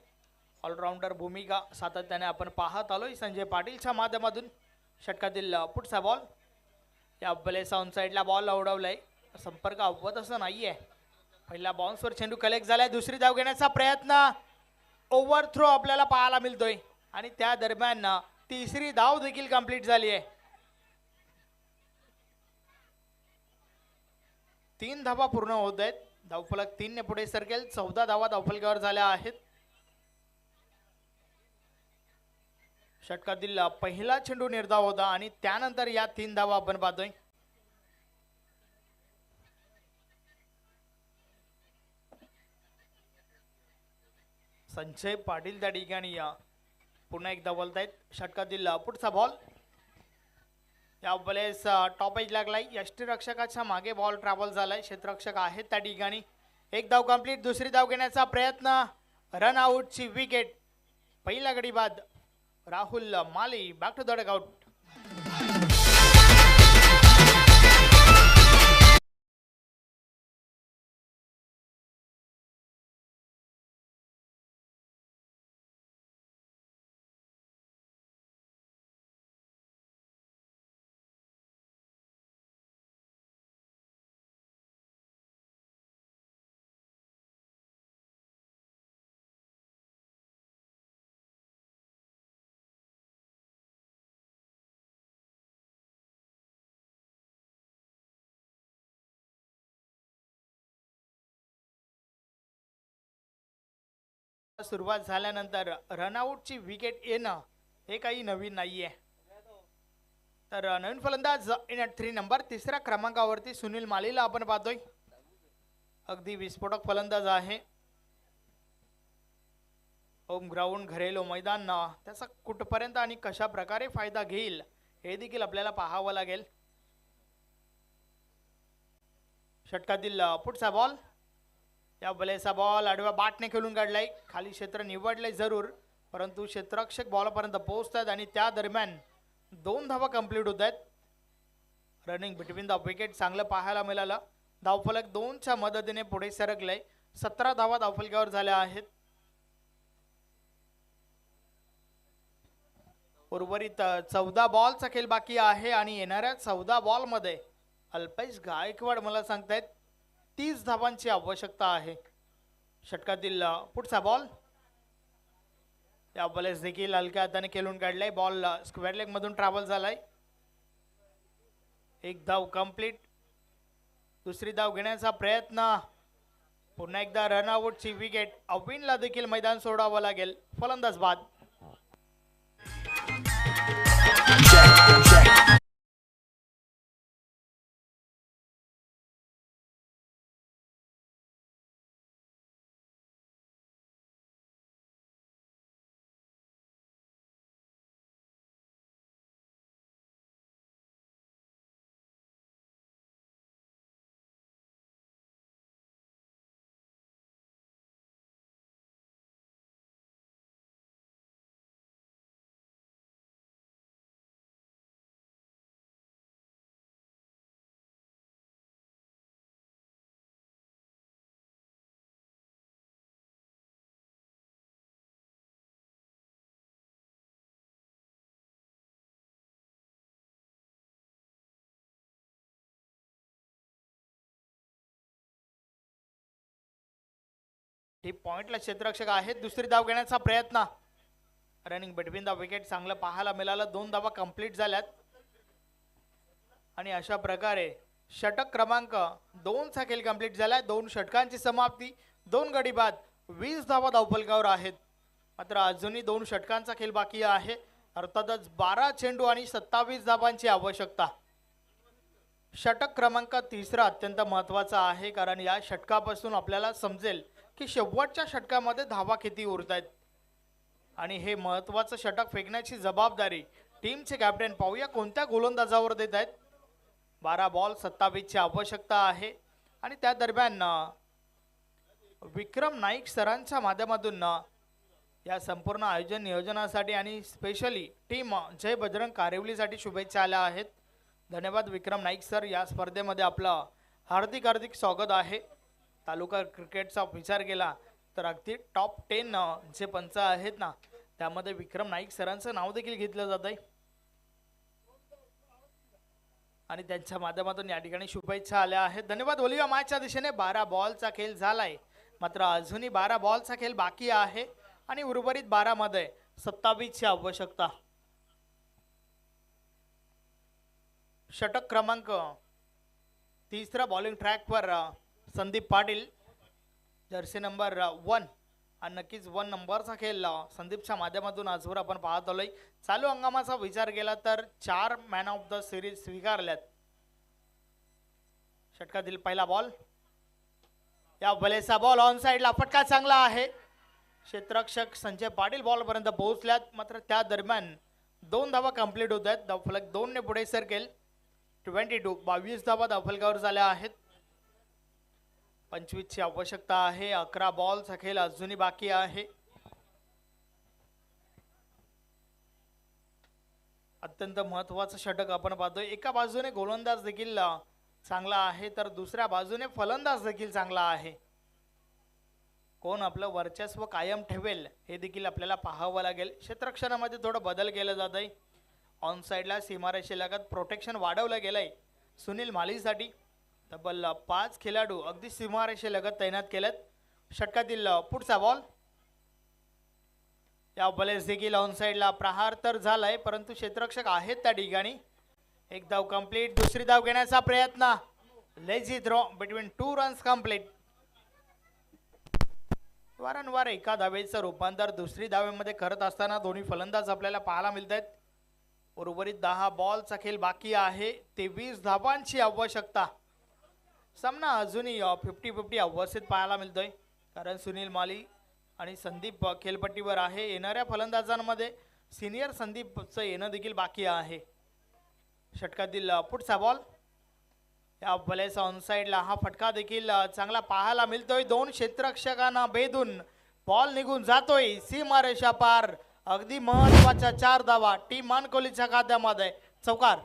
ऑलराऊंडर भूमिका सातत्याने आपण पाहत आलोय संजय पाटीलच्या माध्यमातून. षटकातील पुढचा बॉल. या वेळेस ऑन साईडला बॉल उडवलाय. संपर्क अवत असं नाहीये. पहिल्या बाउन्सवर चेंडू कलेक्ट झालाय. दुसरी धाव घेण्याचा प्रयत्न. ओव्हर थ्रो आपल्याला पाहायला मिळतोय आणि त्या दरम्यान तिसरी धाव देखील कंप्लीट झाली आहे. 3 धावा पूर्ण होत आहेत. धावफलक 3 ने पुढे सरकेल. 14 धावा धावफलकावर झाल्या आहेत. षटकातील पहिला चेंडू निर्धाव होता आणि त्यानंतर या 3 धावा आपण पाहतोय. संजय पाटील त्या ठिकाणी पुन्हा एकदा बोलतायत. षटकातील पुढचा बॉल या वेळेस टॉप एज लागलाय. यष्टीरक्षकाच्या मागे बॉल ट्रॅव्हल झालाय. क्षेत्ररक्षक आहेत त्या ठिकाणी. एक धाव कंप्लीट. दुसरी धाव घेण्याचा प्रयत्न. रन आउटची विकेट. पहिला गडी बाद Rahul Mali. Back to the dugout. सुरुवात झाल्यानंतर रनआउटची विकेट येणं हे काही नवीन नाहीये. तर नवीन फलंदाज इन ॲट 3 नंबर 3ऱ्या क्रमांकावरती सुनील मालीला आपण पाहतोय. अगदी विस्फोटक फलंदाज आहे. होम ग्राउंड घरेलो मैदान त्याचा कुठपर्यंत आणि कशा प्रकारे फायदा घेईल हे देखील आपल्याला पाहावं लागेल. षटकातील पुढचा बॉल या बलेचा बॉल आडव्या बाटने खेळून काढलाय. खाली क्षेत्र निवडलंय जरूर, परंतु क्षेत्ररक्षक बॉलपर्यंत पोहोचतात आणि त्या दरम्यान 2 धावा कंप्लीट होत आहेत. रनिंग बिटवीन द विकेट चांगलं पाहायला मिळालं. धावफलक 2च्या मदतीने पुढे सरकलंय. 17 धावा धावफलकावर झाल्या आहेत. उर्वरित 14 बॉलचा खेळ बाकी आहे आणि येणाऱ्या 14 बॉलमध्ये अल्पेश गायकवाड मला सांगतायत 30 धावांची आवश्यकता आहे. षटकातील पुढचा बॉल या बॉलेस देखील हलक्या हाताने खेळून काढलाय. बॉल स्क्वेअर लेग मधून ट्रॅव्हल झालाय. एक धाव कंप्लीट. दुसरी धाव घेण्याचा प्रयत्न. पुन्हा एकदा रनआउटची विकेट. अविनला देखील मैदान सोडावं लागेल. फलंदाज बाद. ती पॉइंटला क्षेत्ररक्षक आहेत. दुसरी धाव घेण्याचा प्रयत्न. रनिंग बिटवीन द विकेट चांगलं पाहायला मिळालं. 2 धावा कंप्लीट झाल्यात आणि अशा प्रकारे षटक क्रमांक 2 चा खेळ कंप्लीट झालाय. 2 षटकांची समाप्ती. 2 गडी बाद. 20 धावा धावफलकावर आहेत. मात्र अजूनही 2 षटकांचा खेळ बाकी आहे. अर्थातच 12 चेंडू आणि 27 धावांची आवश्यकता. षटक क्रमांक 3 अत्यंत महत्वाचा आहे, कारण या षटकापासून आपल्याला समजेल की शेवटच्या षटकामध्ये धावा किती उरत आहेत आणि हे महत्वाचं षटक फेकण्याची जबाबदारी टीमचे कॅप्टन पाहूया कोणत्या गोलंदाजावर देत आहेत. 12 बॉल 27 ची आवश्यकता आहे आणि त्या दरम्यान विक्रम नाईक सरांच्या माध्यमातून या संपूर्ण आयोजन नियोजनासाठी आणि स्पेशली टीम जय बजरंग कारेवलीसाठी शुभेच्छा आल्या आहेत. धन्यवाद विक्रम नाईक सर. या स्पर्धेमध्ये आपलं हार्दिक हार्दिक स्वागत आहे. तालुका क्रिकेटचा विचार केला तर अगदी टॉप 10 जे पंच आहेत ना, त्यामध्ये विक्रम नाईक सरांचं नाव देखील घेतलं जात आहे आणि त्यांच्या माध्यमातून या ठिकाणी शुभेच्छा आल्या आहेत. धन्यवाद. ओलिव्हा मॅचच्या दिशेने 12 बॉलचा खेळ झालाय, मात्र अजूनही 12 बॉलचा खेळ बाकी आहे आणि उर्वरित 12 मध्ये 27 ची आवश्यकता. षटक क्रमांक तिसरा बॉलिंग ट्रॅकवर संदीप पाटील, जर्सी नंबर 1 आणि नक्कीच 1 नंबरचा खेळ संदीपच्या माध्यमातून आजवर आपण पाहत आलोय. चालू हंगामाचा विचार केला तर 4 मॅन ऑफ द सिरीज स्वीकारल्यात. षटकातील पहिला बॉल, या बलेचा बॉल ऑन साइडला, फटका चांगला आहे. क्षेत्ररक्षक संजय पाटील बॉल पर्यंत पोहोचल्यात, मात्र त्या दरम्यान 2 धावा कंप्लीट होत आहेत. धावफलक 2 ने पुढे सरकेल. 22 धावा धावफलकावर झाल्या आहेत. 25 ची आवश्यकता आहे. 11 बॉलचा खेळ अजूनही बाकी आहे. अत्यंत महत्वाचं षटक आपण पाहतोय. एका बाजूने गोलंदाज देखील चांगला आहे तर दुसऱ्या बाजूने फलंदाज देखील चांगला आहे. कोण आपलं वर्चस्व कायम ठेवेल हे देखील आपल्याला पाहावं लागेल. क्षेत्ररक्षणामध्ये थोडं बदल केला जात आहे. ऑन साइडला सीमारेषेलगत प्रोटेक्शन वाढवलं गेलंय सुनील मालीसाठी. तब्बल 5 खेळाडू अगदी सीमारेषेलगत तैनात केलेत. षटकातील पुढचा बॉल, या बॉलेस देखील ऑन साइडला प्रहार तर झालाय, परंतु क्षेत्ररक्षक आहेत त्या ठिकाणी. एक धाव कंप्लीट. दुसरी धाव घेण्याचा प्रयत्न, lazy throw between 2 runs complete. वारंवार एका धावेचं रूपांतर दुसरी धावेमध्ये करत असताना दोन्ही फलंदाज आपल्याला पाहायला मिळत आहेत. उर्वरित 10 बॉलचा खेळ बाकी आहे. 23 धावांची आवश्यकता. सामना अजूनही 50-50 अवस्थेत पाहायला मिळतोय, कारण सुनील माली आणि संदीप खेळपट्टीवर आहे. येणाऱ्या फलंदाजांमध्ये सिनियर संदीपचं येणं देखील बाकी आहे. षटकातील पुढचा बॉल, या बॉलेचा ऑन साइडला, हा फटका देखील चांगला पाहायला मिळतोय. 2 क्षेत्ररक्षकांना भेदून बॉल निघून जातोय सीमारेषा पार. अगदी महत्वाच्या 4 धावा टीम मानकोलीच्या खात्यामध्ये. चौकार.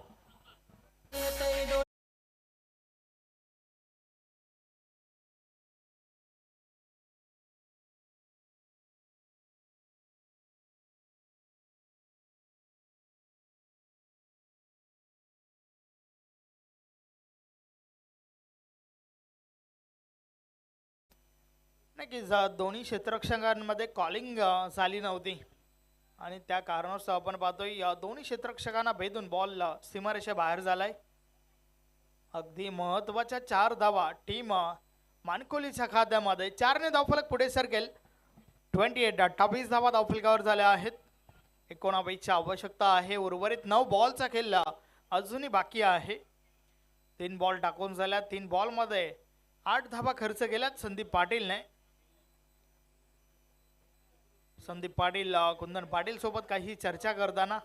नक्कीच दोन्ही क्षेत्ररक्षकांमध्ये कॉलिंग झाली नव्हती आणि त्या कारणास्तव आपण पाहतोय या दोन्ही क्षेत्ररक्षकांना भेदून बॉल सीमारेषा बाहेर झालाय. अगदी महत्वाच्या 4 धावा टीम मानकोलीच्या खात्यामध्ये. 4 ने धावफलक पुढे सरकेल. 28 धावा धावफलकावर झाल्या आहेत. 19 ची आवश्यकता आहे. उर्वरित 9 बॉलचा खेळ अजूनही बाकी आहे. 3 बॉल टाकून झाल्या. 3 बॉलमध्ये 8 धावा खर्च केल्यात संदीप पाटीलने. संदीप पाटील कुंदन पाटील सोबत काही चर्चा करताना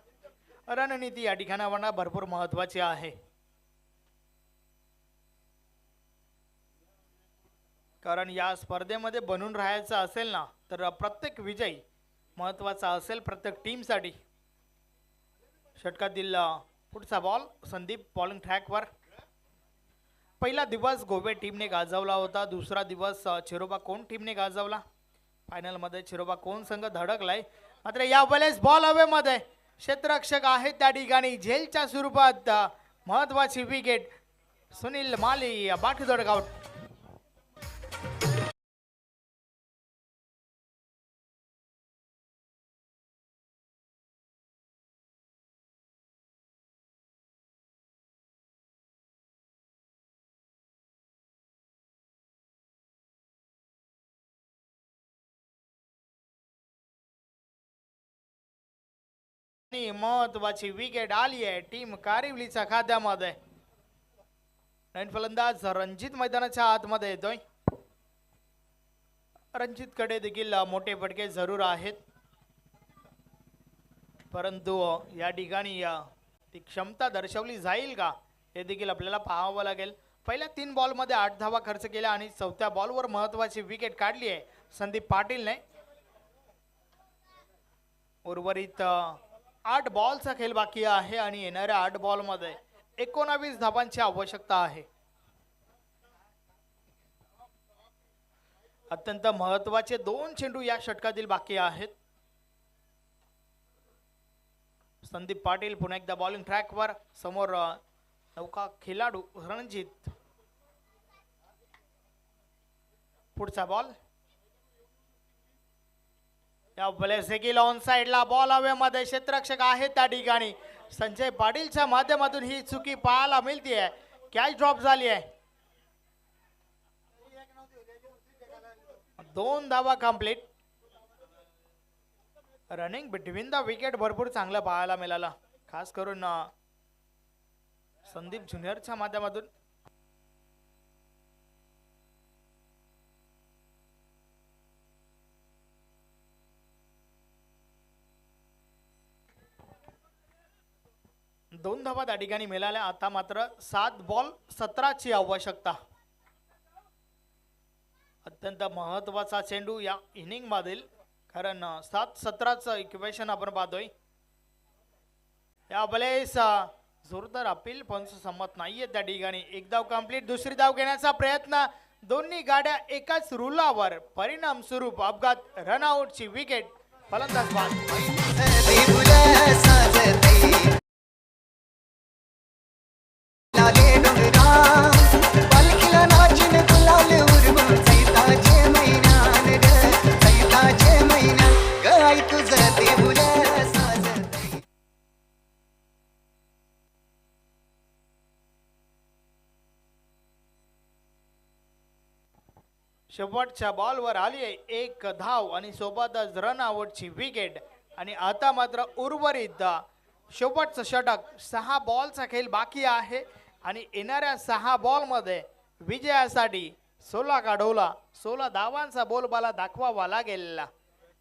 रणनीती या ठिकाणावर भरपूर महत्वाची आहे, कारण या स्पर्धेमध्ये बनून राहायचं असेल ना तर प्रत्येक विजय महत्वाचा असेल प्रत्येक टीमसाठी. षटकातील पुढचा बॉल, संदीप बॉलिंग ट्रॅकवर. पहिला दिवस गोवे टीमने गाजवला होता, दुसरा दिवस चिरोबा कोण टीमने गाजवला. फायनल मध्ये चिरोबा कोण संघ धडकलाय. मात्र या वेळेस बॉल हवेमध्ये, क्षेत्ररक्षक आहेत त्या ठिकाणी. झेलच्या स्वरूपात महत्वाची विकेट. सुनील माली बाट धडकावट. महत्वाची विकेट आली आहे टीम कारिवलीच्या खात्यामध्ये. नवीन फलंदाज रणजित मैदानाच्या आतमध्ये येतोय. रणजित कडे देखील मोठे फटके जरूर आहेत, परंतु या ठिकाणी ती क्षमता दर्शवली जाईल का हे देखील आपल्याला पाहावं लागेल. पहिल्या 3 बॉलमध्ये 8 धावा खर्च केल्या आणि 4थ्या बॉलवर महत्वाची विकेट काढली आहे संदीप पाटीलने. उर्वरित 8 बॉलचा खेळ बाकी आहे आणि येणाऱ्या 8 बॉलमध्ये 19 धावांची आवश्यकता आहे. अत्यंत महत्वाचे 2 चेंडू या षटकातील बाकी आहेत. संदीप पाटील पुन्हा एकदा बॉलिंग ट्रॅकवर. समोर नौका खेळाडू रणजित. पुढचा बॉल, या प्लेस देखील ऑन साइडला बॉल हवेमध्ये क्षेत्ररक्षक आहेत त्या ठिकाणी संजय पाटीलच्या माध्यमातून ही चुकी पाहायला मिळते. कॅच ड्रॉप झाली आहे. 2 धावा complete. Running between the wicket भरपूर चांगलं पाहायला मिळालं, खास करून संदीप ज्युनियरच्या माध्यमातून. दोन धावा त्या ठिकाणी मिळाल्या. आता मात्र 7 बॉल 17ची आवश्यकता. अत्यंत महत्वाचा चेंडू या इनिंग मधील, कारण 7-17चं इक्वेशन आपण पाहतोय. या बलेस जोरदार अपील पण संमत नाहीये त्या ठिकाणी. एक धाव कंप्लीट. दुसरी धाव घेण्याचा प्रयत्न. दोन्ही गाड्या एकाच रुलावर, परिणाम स्वरूप अपघात. रनआउटची विकेट. फलंदाज बाद. शेवटच्या बॉलवर आली आहे 1 धाव आणि सोबतच रन आउटची विकेट. आणि आता मात्र उर्वरित शेवटचं षटक. 6 बॉलचा खेळ बाकी आहे आणि येणाऱ्या 6 बॉलमध्ये विजयासाठी 16 काढवला 16 धावांचा बोलबाला दाखवावा लागेल.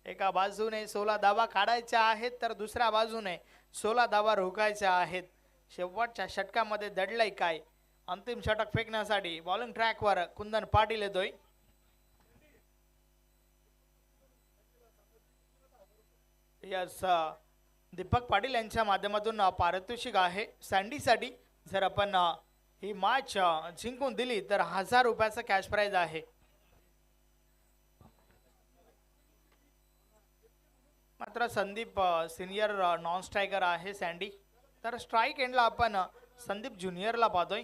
एका बाजूने 16 धावा काढायच्या आहेत तर दुसऱ्या बाजूने 16 धावा रोखायच्या आहेत. शेवटच्या षटकामध्ये दडलंय काय? अंतिम षटक फेकण्यासाठी बॉलिंग ट्रॅकवर कुंदन पाटील येतोय. यस, दीपक पाटील यांच्या माध्यमातून पारितोषिक आहे सँडीसाठी. जर आपण ही मॅच जिंकून दिली तर 1000 रुपयाचा कॅश प्राइज आहे. मात्र संदीप सिनियर नॉन स्ट्रायकर आहे सँडी. तर स्ट्राईक एंडला आपण संदीप ज्युनियरला पाहतोय.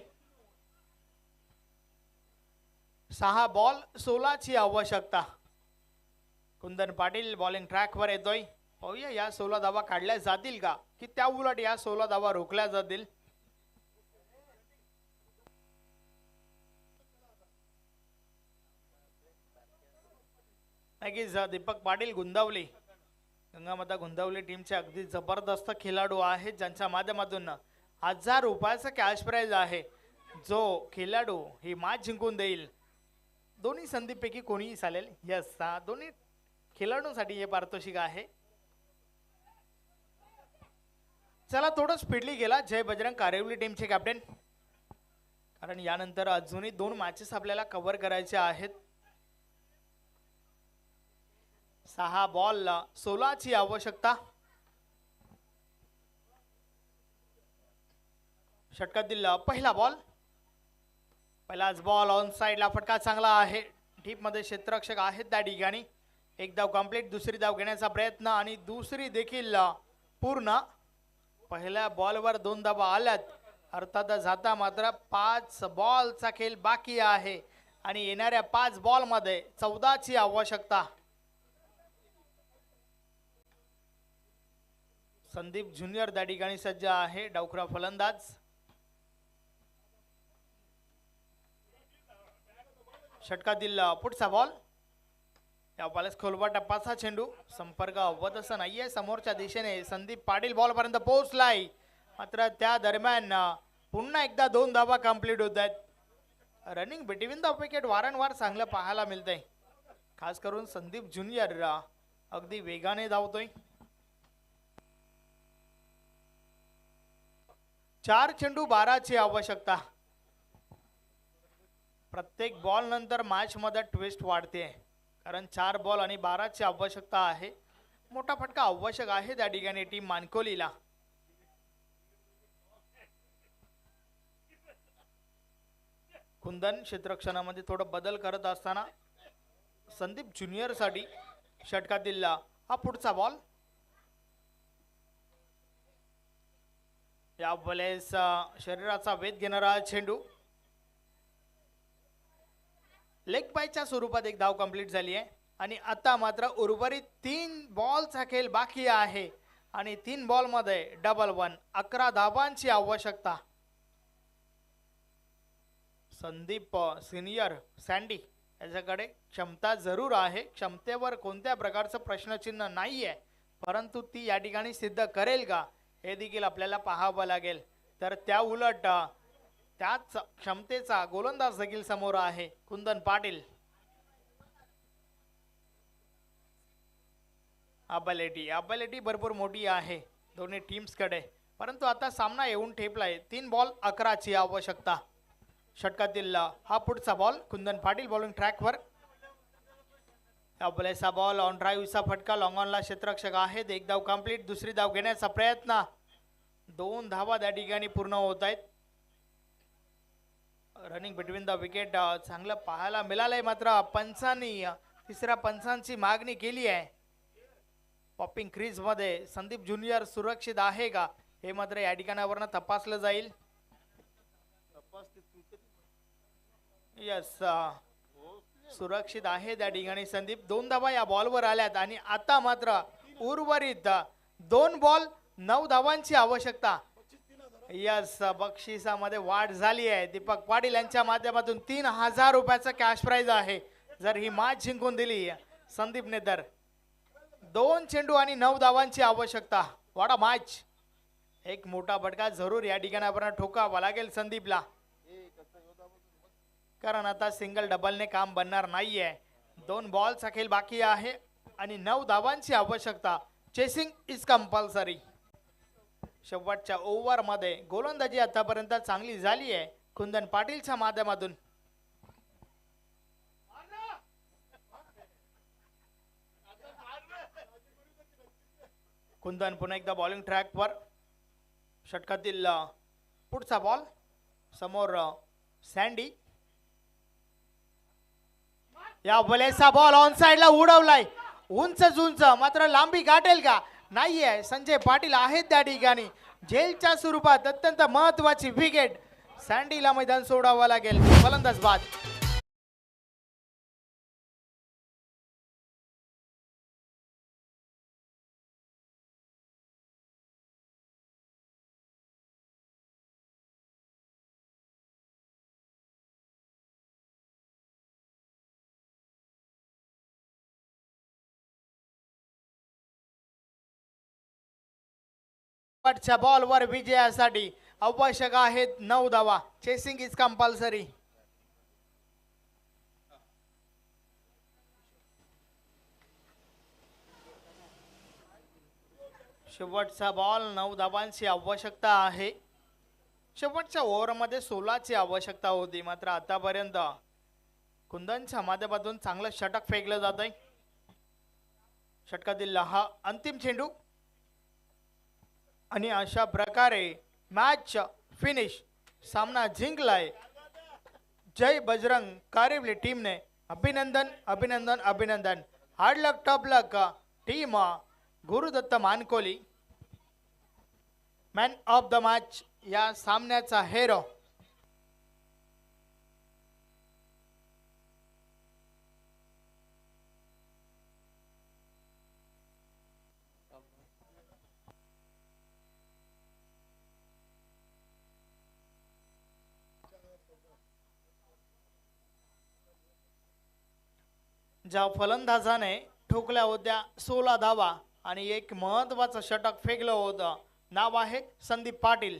6 बॉल 16ची आवश्यकता. कुंदन पाटील बॉलिंग ट्रॅकवर येतोय. पाहूया या 16 धावा काढल्या जातील का, की त्या उलट या 16 धावा रोखल्या जातील. नक्कीच दीपक पाटील गुंदावली, गंगामाता गुंदावली टीमचे अगदी जबरदस्त खेळाडू आहेत, ज्यांच्या माध्यमातून 1000 रुपयाचा कॅश प्राइज आहे. जो खेळाडू ही मॅच जिंकून देईल, दोन्ही संदीपपैकी कोणीही चालेल. यस, दोन्ही खेळाडूंसाठी हे पारितोषिक आहे. चला, थोडं स्पीडली गेला जय बजरंग कारेवली टीमचे कॅप्टन, कारण यानंतर अजूनही 2 मॅचेस आपल्याला कव्हर करायचे आहेत. 6 बॉल 16ची आवश्यकता. षटकातील पहिला बॉल. पहिलाच बॉल ऑन साइडला, फटका चांगला आहे. डीप मध्ये क्षेत्ररक्षक आहेत त्या ठिकाणी. एक धाव कंप्लीट. दुसरी धाव घेण्याचा प्रयत्न आणि दुसरी देखील पूर्ण. पहिल्या बॉलवर 2 धावा आल्यात. अर्थातच आता मात्र 5 बॉलचा खेळ बाकी आहे आणि येणाऱ्या 5 बॉलमध्ये 14ची आवश्यकता. संदीप ज्युनियर त्या ठिकाणी सज्ज आहे, डावखुरा फलंदाज. षटकातील पुढचा बॉल. या बॉलस खोलवा टप्पाचा चेंडू. संपर्क अवत असं नाहीये समोरच्या दिशेने. संदीप पाटील बॉल पर्यंत पोहोचलाय, मात्र त्या दरम्यान पुन्हा एकदा 2 धावा कंप्लीट होत आहेत. रनिंग बिटवीन द विकेट वारंवार चांगलं पाहायला मिळतंय, खास करून संदीप ज्युनियर अगदी वेगाने धावतोय. 4 चेंडू 12ची आवश्यकता. प्रत्येक बॉल नंतर मॅच मध्ये ट्विस्ट वाढते, कारण 4 बॉल आणि 12ची आवश्यकता आहे. मोठा फटका आवश्यक आहे त्या ठिकाणी टीम मानकोलीला. कुंदन क्षेत्ररक्षणामध्ये थोडं बदल करत असताना संदीप ज्युनियर साठी षटकातील हा पुढचा बॉल. या वेळेस शरीराचा वेध घेणारा चेंडू. लेग बायच्या स्वरूपात एक धाव कंप्लीट झाली आहे. आणि आता मात्र उर्वरित 3 बॉलचा खेळ बाकी आहे आणि 3 बॉल मध्ये डबल 1 11 धावांची आवश्यकता. संदीप सिनियर सँडी याच्याकडे क्षमता जरूर आहे, क्षमतेवर कोणत्या प्रकारचं प्रश्नचिन्ह नाहीये, परंतु ती या ठिकाणी सिद्ध करेल का हे देखील आपल्याला पाहावं लागेल. तर त्या उलट त्याच क्षमतेचा गोलंदाज देखील समोर आहे कुंदन पाटील. अबॅलिटी भरपूर मोठी आहे दोन्ही टीम्स कडे, परंतु आता सामना येऊन ठेपलाय. 3 बॉल 11 ची आवश्यकता. षटकातील हा पुढचा बॉल कुंदन पाटील बॉलिंग ट्रॅकवर. अबलेचा बॉल ऑन ड्राईव्हचा फटका लॉंग ऑनला क्षेत्ररक्षक आहेत. एक धाव कंप्लीट. दुसरी धाव घेण्याचा प्रयत्न. 2 धावा त्या ठिकाणी पूर्ण होत आहेत. रनिंग बिटवीन द विकेट चांगलं पाहायला मिळालंय, मात्र पंचांनी तिसऱ्या पंचांची मागणी केली आहे. पॉपिंग क्रीज मध्ये संदीप ज्युनियर सुरक्षित आहे का हे मात्र या ठिकाणावरनं तपासलं जाईल. यस, सुरक्षित आहे त्या ठिकाणी संदीप. 2 धावा या बॉलवर आल्यात आणि आता मात्र उर्वरित 2 बॉल 9 धावांची आवश्यकता. यस, बक्षिसामध्ये वाढ झाली आहे. दीपक पाटील यांच्या माध्यमातून 3000 रुपयाचा कॅश प्राइज आहे जर ही मॅच जिंकून दिली संदीपने तर. 2 चेंडू आणि 9 धावांची आवश्यकता. वाडा मॅच. एक मोठा फटका जरूर या ठिकाणी आपण ठोकावा लागेल संदीपला, कारण आता सिंगल डबलने काम बनणार नाहीये. 2 बॉलचा खेळ बाकी आहे आणि 9 धावांची आवश्यकता. Chasing is compulsory. शेवटच्या ओव्हर मध्ये गोलंदाजी आतापर्यंत चांगली झाली आहे कुंदन पाटीलच्या माध्यमातून. कुंदन पुन्हा एकदा बॉलिंग ट्रॅकवर. षटकातील पुढचा बॉल समोर सँडी. या बलेचा बॉल ऑन साइडला उडवलाय. उंच उंच, मात्र लांबी गाठेल का नाहीये. संजय पाटील आहेत त्या ठिकाणी. झेलच्या स्वरूपात अत्यंत महत्वाची विकेट. सँडीला मैदान सोडावं लागेल. फलंदाज बाद. शेवटच्या बॉलवर विजयासाठी आवश्यक आहेत 9 धावा. Chasing is compulsory. शेवटचा बॉल 9 धावांची आवश्यकता आहे. शेवटच्या ओव्हरमध्ये 16 ची आवश्यकता होती, मात्र आतापर्यंत कुंदनच्या माध्यमातून चांगलं षटक फेकलं जात आहे. षटकातील हा अंतिम चेंडू आणि अशा प्रकारे मॅच फिनिश. सामना जिंकलाय जय बजरंग कारिवली टीमने. अभिनंदन अभिनंदन अभिनंदन. Hard luck top luck team Gurudatt Mankoli. Man of the match या सामन्याचा हेरो. ज्या फलंदाजाने ठोकल्या होत्या 16 धावा आणि एक महत्वाचं षटक फेकलं होतं, नाव आहे संदीप पाटील.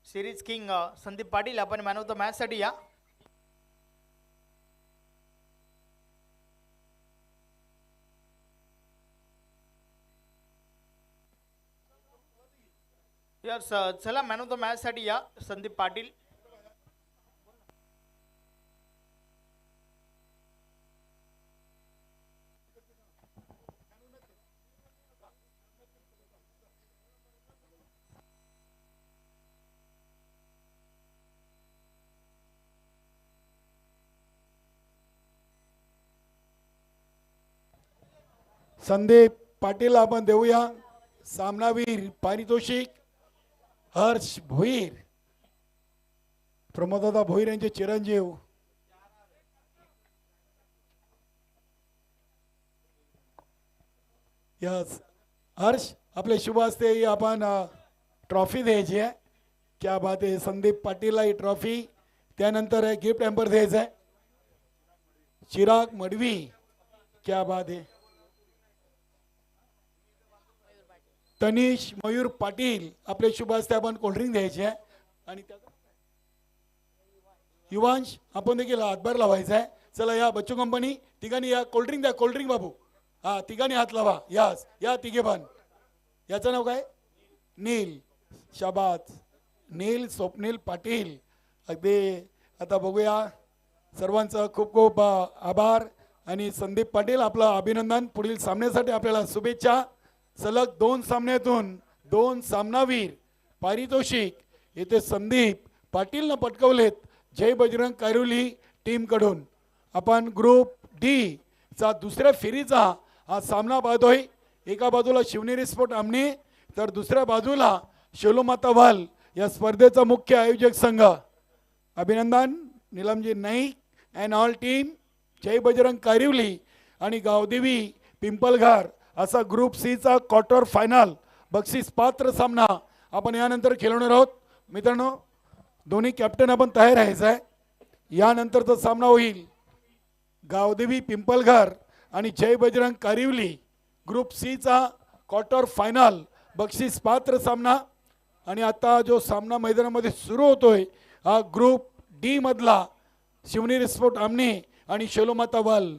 सिरीज किंग संदीप पाटील आपण मॅन ऑफ द मॅच साठी या. यस, चला मॅन ऑफ द मॅच साठी या संदीप पाटील. संदीप पाटील आपण देऊया सामनावीर पारितोषिक. हर्ष भोईर, प्रमोददादा भोईर यांचे चिरंजीव. यस हर्ष आपले शुभ हस्ते ही आपण ट्रॉफी द्यायची आहे. क्या बात आहे. संदीप पाटीलला ही ट्रॉफी, त्यानंतर गिफ्ट हॅम्पर द्यायचं आहे. चिराग मडवी, क्या बात आहे. तनिष मयूर पाटील आपले शुभ हस्ते आपण कोल्ड्रिंक द्यायचे आहे. आणि युवांश आपण देखील हातभार लावायचा आहे. चला या बच्चू कंपनी तिघांनी या कोल्ड्रिंक द्या. कोल्ड्रिंक बाबू हा तिघांनी हात लावा. यास या तिघे पण. याचं नाव काय? नील. शाबात. नील स्वप्नील पाटील. अगदी आता बघूया. सर्वांचं खूप खूप आभार आणि संदीप पाटील आपलं अभिनंदन. पुढील सामन्यासाठी आपल्याला शुभेच्छा. सलग 2 सामन्यातून 2 सामनावीर पारितोषिक येथे संदीप पाटीलनं पटकवलेत जय बजरंग कायरोली टीम कडून. आपण ग्रुप डी चा दुसऱ्या फेरीचा हा सामना पाहतोय. एका बाजूला शिवनेरी स्पोर्ट आमने तर दुसऱ्या बाजूला शेलोमाता वाल या स्पर्धेचा मुख्य आयोजक संघ. अभिनंदन नीलमजी नाईक अँड ऑल टीम. जय बजरंग कारिवली आणि गावदेवी पिंपलघर असा ग्रुप सी चा क्वार्टर फायनल बक्षीस पात्र सामना आपण यानंतर खेळवणार आहोत. मित्रांनो दोन्ही कॅप्टन आपण तयार राहायचं आहे. यानंतरचा सामना होईल गावदेवी पिंपलघर आणि जय बजरंग कारिवली ग्रुप सी चा क्वार्टर फायनल बक्षीस पात्र सामना. आणि आता जो सामना मैदानामध्ये सुरू होतोय हा ग्रुप डी मधला शिवनेरी स्पोर्ट आमने आणि शेलोमाता वाल